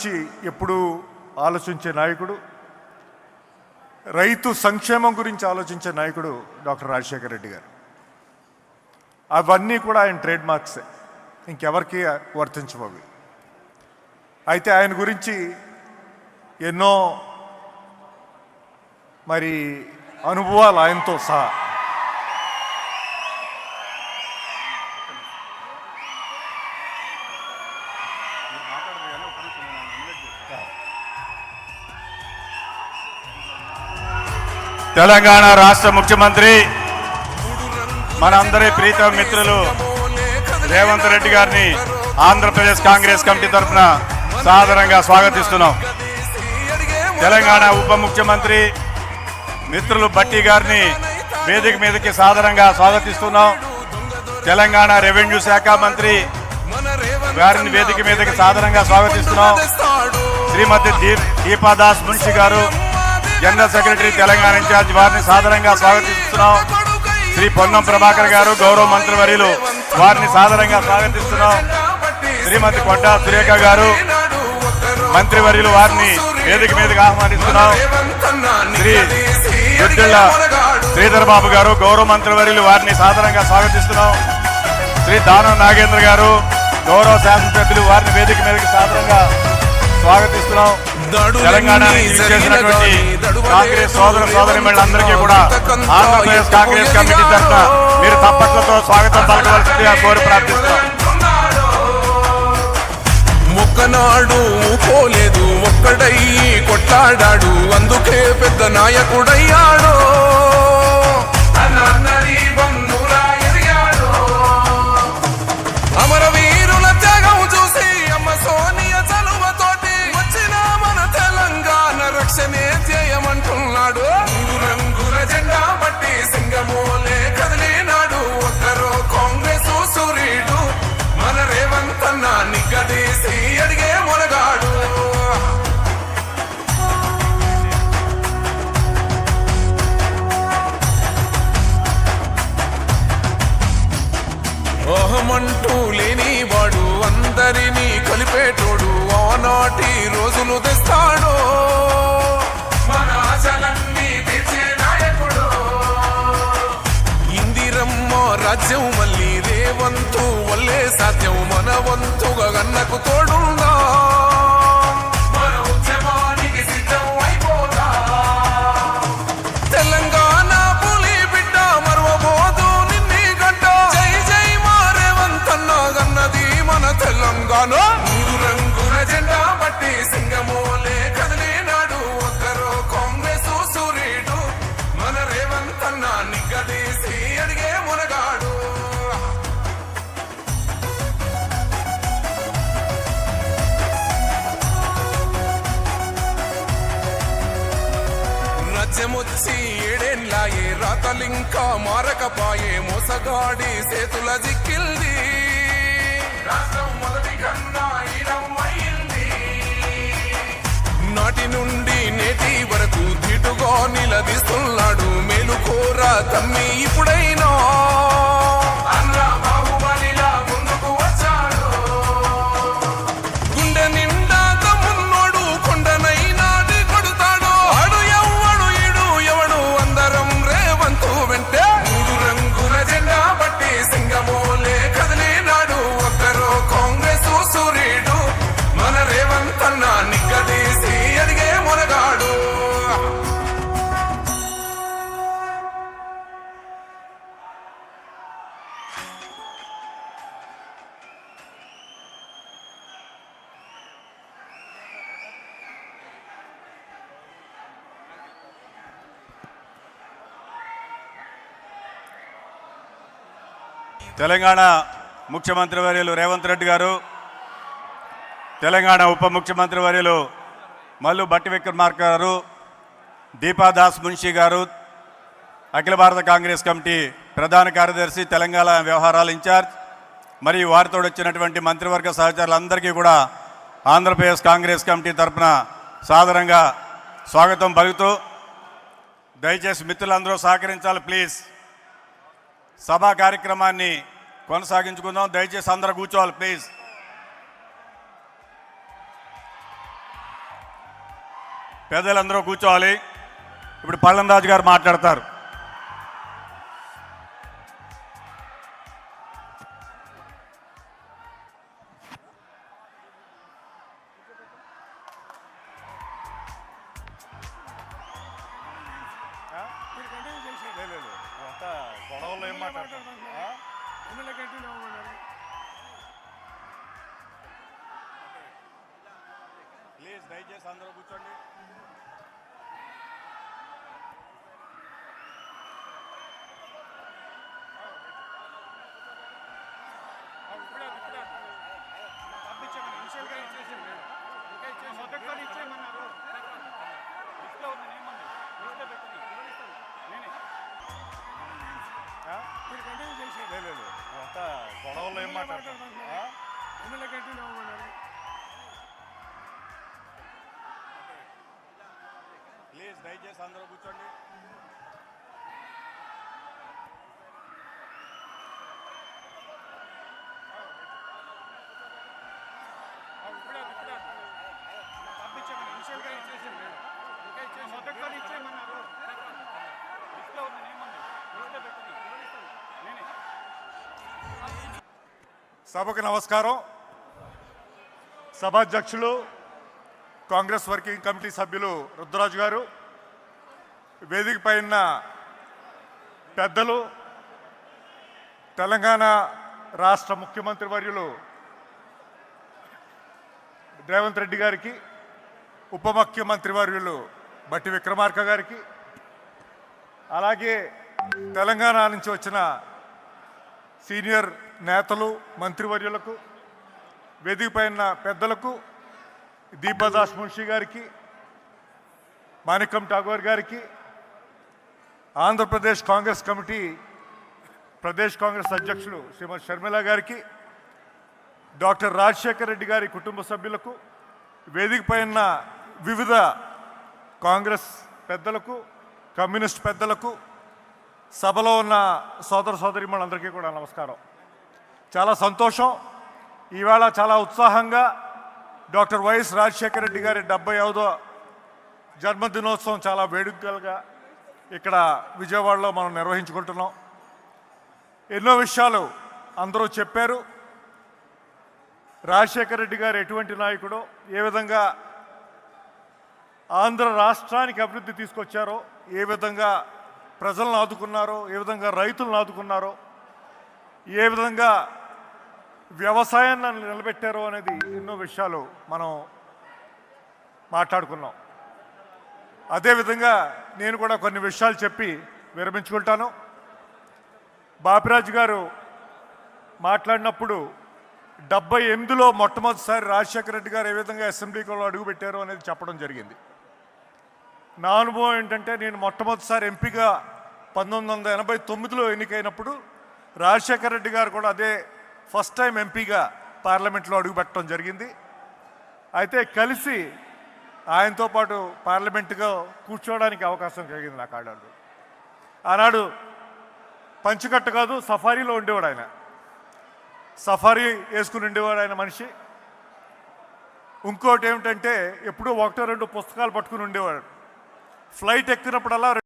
గురించి ఎప్పుడూ ఆలోచించే నాయకుడు, రైతు సంక్షేమం గురించి ఆలోచించే నాయకుడు డాక్టర్ రాజశేఖర రెడ్డి గారు. అవన్నీ కూడా ఆయన ట్రేడ్ మార్క్సే, ఇంకెవరికి వర్తించబోవి. అయితే ఆయన గురించి ఎన్నో మరి అనుభవాలు ఆయనతో సహా. తెలంగాణ రాష్ట్ర ముఖ్యమంత్రి మనందరి ప్రీతమ మిత్రులు రేవంత్ రెడ్డి గారిని ఆంధ్రప్రదేశ్ కాంగ్రెస్ కమిటీ తరఫున సాదరంగా స్వాగతిస్తున్నాం. తెలంగాణ ఉప ముఖ్యమంత్రి మిత్రులు భట్టి గారిని వేదిక మీదకి సాదరంగా స్వాగతిస్తున్నాం. తెలంగాణ రెవెన్యూ శాఖ మంత్రి గారిని వేదిక మీదకి సాదరంగా స్వాగతిస్తున్నాం. శ్రీమతి దీపాదాస్ మున్షి గారు జనరల్ సెక్రటరీ తెలంగాణ ఇన్ఛార్జ్, వారిని సాదరంగా స్వాగతిస్తున్నాం. శ్రీ పొన్నం ప్రభాకర్ గారు గౌరవ మంత్రివర్యులు, వారిని సాదరంగా స్వాగతిస్తున్నాం. శ్రీమతి కొండా సురేఖ గారు మంత్రివర్యులు, వారిని వేదిక మీదకి ఆహ్వానిస్తున్నాం. శ్రీ యుద్ధిళ్ళ శ్రీధర్ బాబు గారు గౌరవ మంత్రివర్యులు, వారిని సాదరంగా స్వాగతిస్తున్నాం. శ్రీ దానం నాగేంద్ర గారు గౌరవ శాసనసభ్యులు, వారిని వేదిక మీదకి సాదరంగా స్వాగతిస్తున్నాం. తెలంగాణ చేసినటువంటి కాంగ్రెస్ సోదర సోదరిమణులందరికీ కూడా ఆంధ్రప్రదేశ్ కాంగ్రెస్ కమిటీ తరఫున మీరు తప్పట్లతో స్వాగతం పలకవలసిందిగా కోరి ప్రార్థిస్తున్నాం. ఒక్కనాడు పోలేదు, ఒక్కడై కొట్లాడాడు, అందుకే పెద్ద నాయకుడయ్యాడు. అమరవీరుల త్యాగం చూసి అమ్మ సోనియా చలువతోటి వచ్చిన మన తెలంగాణ రక్షణే చేయమంటున్నాడు. రంగుల జెండా బట్టి సింగమోలే కదిలినాడు. ఒక్కరో కాంగ్రెస్ సూర్యుడు మన రేవంత్ అన్న నిగ్గదీసి అడిగే మొనగాడు. ఓహమంటూ లేనివాడు, అందరినీ కలిపేటోడు, ఆనాటి రోజులు తెస్తాడు. మన ఆశలన్నీ తీర్చే నాయకుడు. ఇందిరమ్మ రాజ్యం మళ్ళీ రేవంతు వల్లే సాధ్యం. మన వంతుగా గన్నకు తోడుందా, మన ఉద్యమానికి సిద్ధం అయిపోదా. తెలంగాణ పులి బిడ్డ మరవబోదు నిన్ని గడ్డ. జై జై మా రేవంత్ అన్న గన్నది మన తెలంగాణ. మూడు రంగుల జెండా బట్టి సింగమోలే కదిలినాడు. ఒక్కరో కాంగ్రెస్ సూర్యుడు మన రేవంత్ అన్న నిగ్గదీసి అడిగే మునగాడు. రాజ్యమొచ్చి ఏడేళ్ళాయే, రాతలింకా మారకపాయే, మోసగాడి చేతుల జిక్కిల్ది. రాష్ట్రం మొదటి కన్నా ఈడమైంది. నాటి నుండి నేటి వరకు ధీటుగా నిలదీస్తున్నాడు. మేలుకోర తమ్మి ఇప్పుడైనా అన్న బాహుబలిలా ముందుకు వచ్చాడు. గుండె నిండా తమ్మున్నోడు కొండనైనా కొడుతాడు. ఆడు ఎవ్వడు ఈడు ఎవడు అందరం రేవంతు వెంటే. మూడు రంగుల జెండా బట్టి సింగమోలే కదిలినాడు. ఒక్కరో కాంగ్రెస్ సూర్యుడు మన రేవంత్ అన్న నిగ్గదీసి అడిగే మొనగాడు. తెలంగాణ ముఖ్యమంత్రి వర్యులు రేవంత్ రెడ్డి గారు, తెలంగాణ ఉప ముఖ్యమంత్రి వర్యులు మల్లు భట్టి విక్రమార్క గారు, దీపాదాస్ మున్షి గారు, అఖిల భారత కాంగ్రెస్ కమిటీ ప్రధాన కార్యదర్శి, తెలంగాణ వ్యవహారాల ఇన్ఛార్జ్, మరియు వారితో వచ్చినటువంటి మంత్రివర్గ సహచరులందరికీ కూడా ఆంధ్రప్రదేశ్ కాంగ్రెస్ కమిటీ తరఫున సాదరంగా స్వాగతం పలుకుతూ, దయచేసి మిత్రులందరూ సహకరించాలి ప్లీజ్. సభా కార్యక్రమాన్ని కొనసాగించుకుందాం. దయచేసి అందరూ కూర్చోవాలి ప్లీజ్. పెద్దలందరూ కూర్చోవాలి. ఇప్పుడు పళ్ళంరాజు గారు మాట్లాడతారు. గొడవల్లో ఏం మాట్లాడతారు? ప్లీజ్ దయచేసి అందరూ కూర్చోండి. గొడవల్లో ఏం మాట్లాడతారు? ప్లీజ్ దయచేసి అందరూ కూర్చోండి. సభకు నమస్కారం. సభాధ్యక్షులు కాంగ్రెస్ వర్కింగ్ కమిటీ సభ్యులు రుద్రరాజు గారు, వేదిక పైన పెద్దలు, తెలంగాణ రాష్ట్ర ముఖ్యమంత్రి వర్యులు రేవంత్ రెడ్డి గారికి, ఉప ముఖ్యమంత్రి వర్యులు బట్టి విక్రమార్క గారికి, అలాగే తెలంగాణ నుంచి వచ్చిన సీనియర్ నేతలు, మంత్రివర్యులకు, వేదిక పైన పెద్దలకు, దీపాదాస్ మున్షి గారికి, మాణిక్యం ఠాగూర్ గారికి, ఆంధ్రప్రదేశ్ కాంగ్రెస్ కమిటీ ప్రదేశ్ కాంగ్రెస్ అధ్యక్షులు శ్రీమతి షర్మిల గారికి, డాక్టర్ రాజశేఖర్ రెడ్డి గారి కుటుంబ సభ్యులకు, వేదిక పైన వివిధ కాంగ్రెస్ పెద్దలకు, కమ్యూనిస్ట్ పెద్దలకు, సభలో ఉన్న సోదర సోదరీమణులందరికీ కూడా నమస్కారం. చాలా సంతోషం. ఈవేళ చాలా ఉత్సాహంగా డాక్టర్ వైఎస్ రాజశేఖర రెడ్డి గారి 75వ జన్మదినోత్సవం చాలా వేడుకలుగా ఇక్కడ విజయవాడలో మనం నిర్వహించుకుంటున్నాం. ఎన్నో విషయాలు అందరూ చెప్పారు. రాజశేఖర రెడ్డి గారు ఎటువంటి నాయకుడో, ఏ విధంగా ఆంధ్ర రాష్ట్రానికి అభివృద్ధి తీసుకొచ్చారో, ఏ విధంగా ప్రజలను ఆదుకున్నారో, ఏ విధంగా రైతులను ఆదుకున్నారో, ఏ విధంగా వ్యవసాయాన్ని నిలబెట్టారో అనేది ఎన్నో విషయాలు మనం మాట్లాడుకున్నాం. అదేవిధంగా నేను కూడా కొన్ని విషయాలు చెప్పి విరమించుకుంటాను. బాపిరాజు గారు మాట్లాడినప్పుడు 78లో మొట్టమొదటిసారి రాజశేఖర రెడ్డి గారు ఏ విధంగా అసెంబ్లీలో అడుగుపెట్టారో అనేది చెప్పడం జరిగింది. నా అనుభవం ఏంటంటే, నేను మొట్టమొదటిసారి ఎంపీగా 1989లో ఎన్నికైనప్పుడు రాజశేఖర రెడ్డి గారు కూడా అదే ఫస్ట్ టైం ఎంపీగా పార్లమెంట్లో అడుగుపెట్టడం జరిగింది. అయితే కలిసి ఆయనతో పాటు పార్లమెంటుగా కూర్చోవడానికి అవకాశం కలిగింది నాకు. ఆనాడు పంచుకట్ట కాదు, సఫారీలో ఉండేవాడు ఆయన. సఫారీ వేసుకుని ఉండేవాడు ఆయన మనిషి. ఇంకోటి ఏమిటంటే, ఎప్పుడూ 1-2 పుస్తకాలు పట్టుకుని ఉండేవాడు. ఫ్లైట్ ఎక్కినప్పుడల్లా